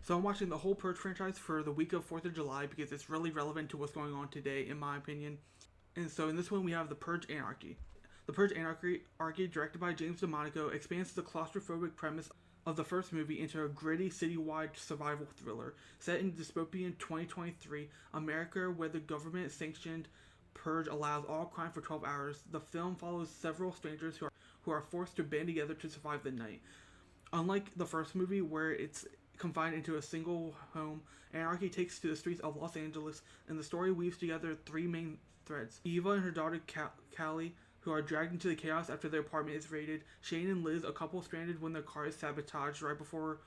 So I'm watching the whole Purge franchise for the week of 4th of July because it's really relevant to what's going on today, in my opinion. And so in this one, we have the Purge Anarchy. The Purge Anarchy, directed by James DeMonico, expands the claustrophobic premise of the first movie into a gritty citywide survival thriller set in dystopian 2023 America where the government sanctioned purge allows all crime for 12 hours. The film follows several strangers who are forced to band together to survive the night. Unlike the first movie, where it's confined into a single home, Anarchy takes to the streets of Los Angeles, and the story weaves together three main threads. Eva and her daughter Callie, who are dragged into the chaos after their apartment is raided. Shane and Liz, a couple stranded when their car is sabotaged right before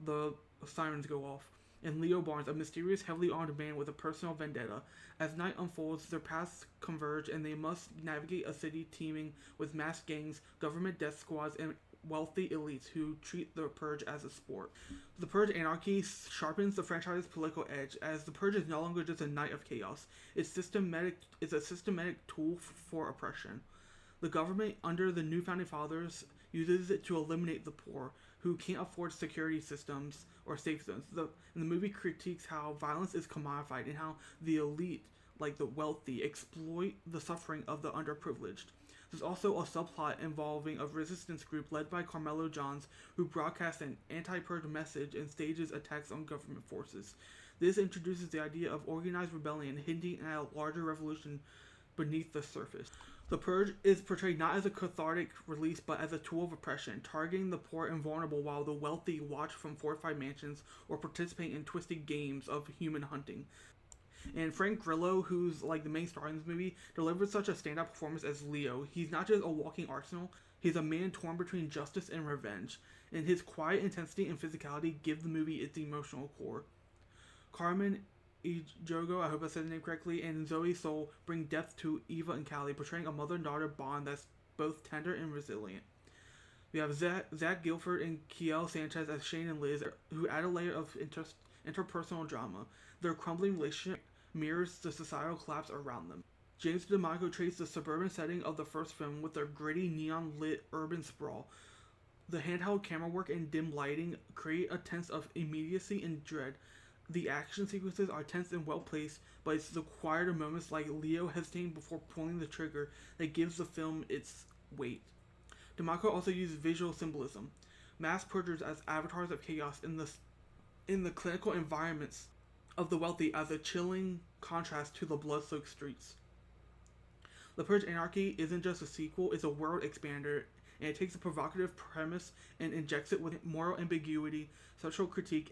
the sirens go off. And Leo Barnes, a mysterious, heavily armed man with a personal vendetta. As night unfolds, their paths converge and they must navigate a city teeming with masked gangs, government death squads, and wealthy elites who treat the Purge as a sport. The Purge Anarchy sharpens the franchise's political edge, as the Purge is no longer just a night of chaos. It's a systematic tool for oppression. The government, under the new founding fathers, uses it to eliminate the poor, who can't afford security systems or safe zones. And the movie critiques how violence is commodified and how the elite, like the wealthy, exploit the suffering of the underprivileged. There's also a subplot involving a resistance group led by Carmelo Johns, who broadcasts an anti-purge message and stages attacks on government forces. This introduces the idea of organized rebellion, hinting at a larger revolution beneath the surface. The Purge is portrayed not as a cathartic release but as a tool of oppression, targeting the poor and vulnerable while the wealthy watch from fortified mansions or participate in twisted games of human hunting. And Frank Grillo, who's like the main star in this movie, delivered such a standout performance as Leo. He's not just a walking arsenal, he's a man torn between justice and revenge. And his quiet intensity and physicality give the movie its emotional core. Carmen Ejogo, I hope I said the name correctly, and Zoe Soul bring depth to Eva and Callie, portraying a mother and daughter bond that's both tender and resilient. We have Zach Gilford and Kiel Sanchez as Shane and Liz, who add a layer of interpersonal drama. Their crumbling relationship mirrors the societal collapse around them. James DeMarco traced the suburban setting of the first film with their gritty, neon-lit urban sprawl. The handheld camera work and dim lighting create a sense of immediacy and dread. The action sequences are tense and well placed, but it's the quieter moments like Leo hesitating before pulling the trigger that gives the film its weight. DeMarco also used visual symbolism, mass purgers as avatars of chaos in the clinical environments of the wealthy as a chilling contrast to the blood-soaked streets. The Purge Anarchy isn't just a sequel, it's a world expander, and it takes a provocative premise and injects it with moral ambiguity, social critique,